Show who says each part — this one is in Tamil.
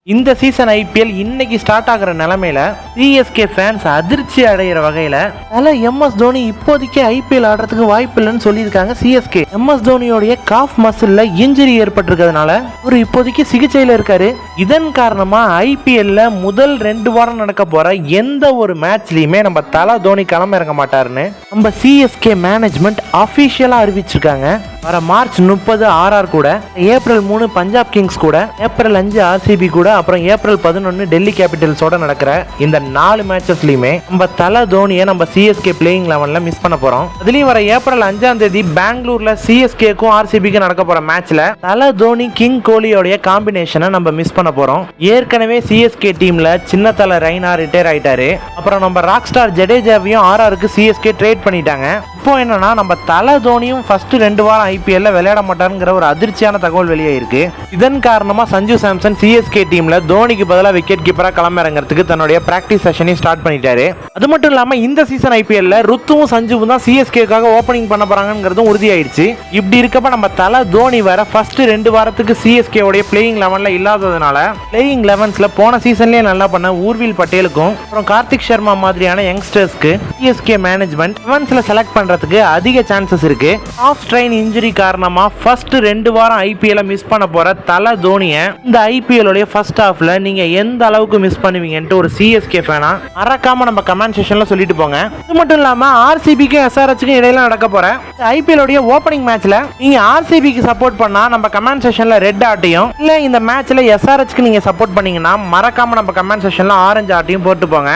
Speaker 1: இந்த சீசன் ஐபிஎல் இன்னைக்கு ஸ்டார்ட் ஆகிற நிலைமையில சிஎஸ்கே ஃபேன்ஸ் அதிர்ச்சி அடைகிற வகையில எம்எஸ் தோனி இப்போதைக்கு ஐபிஎல் ஆடுறதுக்கு வாய்ப்பு இல்லைன்னு சொல்லியிருக்காங்க சிஎஸ்கே. எம்எஸ் தோனியோடைய காஃப் மசில்ல இன்ஜுரி ஏற்பட்டிருக்கிறதுனால ஒரு இப்போதைக்கு சிகிச்சையில இருக்காரு. இதன் காரணமா ஐபிஎல்ல முதல் 2 வாரம் நடக்க போற எந்த ஒரு மேட்ச்லயுமே நம்ம தல தோனி களம் இறங்க மாட்டாருன்னு நம்ம சிஎஸ்கே மேனேஜ்மெண்ட் அபிஷியலா அறிவிச்சிருக்காங்க. வர மார்ச் 30 ஆர்ஆர் கூட, ஏப்ரல் 3 பஞ்சாப் கிங்ஸ் கூட, ஏப்ரல் 5 ஆர்சிபி கூட, அப்புறம் ஏப்ரல் 11 டெல்லி கேபிட்டல்ஸோட நடக்கிற இந்த 4 மேட்சஸ்லயுமே நம்ம தல தோனியை நம்ம சிஎஸ்கே பிளேயிங் 11ல மிஸ் பண்ண போறோம். அதுலயும் வர ஏப்ரல் 5ஆம் தேதி பெங்களூர்ல சிஎஸ்கேக்கும் ஆர்சிபிக்கும் நடக்க போற மேட்ச்ல தல தோனி கிங் கோலியோடைய காம்பினேஷனை நம்ம மிஸ் பண்ண போறோம். ஏற்கனவே சிஎஸ்கே டீம்ல சின்ன தல ரெய்னா ரிட்டையர் ஆயிட்டாரு. அப்புறம் நம்ம ராக் ஸ்டார் ஜடேஜாவையும் ஆர்ஆருக்கு சிஎஸ்கே ட்ரேட் பண்ணிட்டாங்க. இப்போ என்னன்னா நம்ம தல தோனியும் ஃபர்ஸ்ட் 2 வாரம் ஐபிஎல்ல விளையாட மாட்டாருங்கிற ஒரு அதிர்ச்சியான தகவல் வெளியே இருக்கு. இதன் காரணமா சஞ்சு சாம்சன் சிஎஸ்கே டீம்ல தோனிக்கு பதிலாக விக்கெட் கீப்பரா களமிறங்கிறதுக்கு தன்னுடைய பிராக்டிஸ் செஷனையும் ஸ்டார்ட் பண்ணிட்டாரு. அது மட்டும் இல்லாம இந்த சீசன் ஐபிஎல்ல ருத்துவும் சஞ்சுவும் தான் சிஎஸ்கேக்காக ஓபனிங் பண்ண போறாங்கிறதும் உறுதியாயிடுச்சு. இப்படி இருக்கப்ப நம்ம தல தோனி வேற ஃபர்ஸ்ட் 2 வாரத்துக்கு சிஎஸ்கே உடைய பிளேயிங் 11ல இல்லாததுனால பிளேயிங் 11ஸ்ல போன சீசன்லயே நல்லா பண்ண ஊர்வில் பட்டேலுக்கும் அப்புறம் கார்த்திக் சர்மா மாதிரியான யங்ஸ்டர்ஸ்க்கு சிஎஸ்கே மேனேஜ்மெண்ட் 11ஸ்ல செலக்ட் பண்றதுக்கு அதிக சான்சஸ் இருக்கு. ஆஃப் ஸ்ட்ரெயின் இன்ஜுரி காரணமா ஃபர்ஸ்ட் 2 வாரம் ஐபிஎல் மிஸ் பண்ண போற தல தோனியை இந்த ஐபிஎல் உடைய ஃபர்ஸ்ட் ஹாஃப்ல நீங்க எந்த அளவுக்கு மிஸ் பண்ணுவீங்கன்ட்டு ஒரு சிஎஸ்கே ஃபேனா மறக்காம நம்ம கமெண்ட் செக்ஷன்ல சொல்லிட்டு போங்க. இது மட்டும் இல்லாம ஆர்சிபிக்கும் எஸ்ஆர்எச்சுக்கும் இடையில நடக்க போற ஐபிஎல் உடைய ஓபனிங் மேட்ச்ல நீங்க ஆர்சிபிக்கு சப்போர்ட் பண்ணா நம்ம கமெண்ட் செக்ஷன்ல ரெட் ஆட்டையும், இல்ல இந்த மேட்ச்ல எஸ்ஆர்எச்சுக்கு நீங்க சப்போர்ட் பண்ணீங்கன்னா மறக்காம நம்ம கமெண்ட் செக்ஷன்ல ஆரஞ்சு ஆட்டையும் போட்டு போங்க.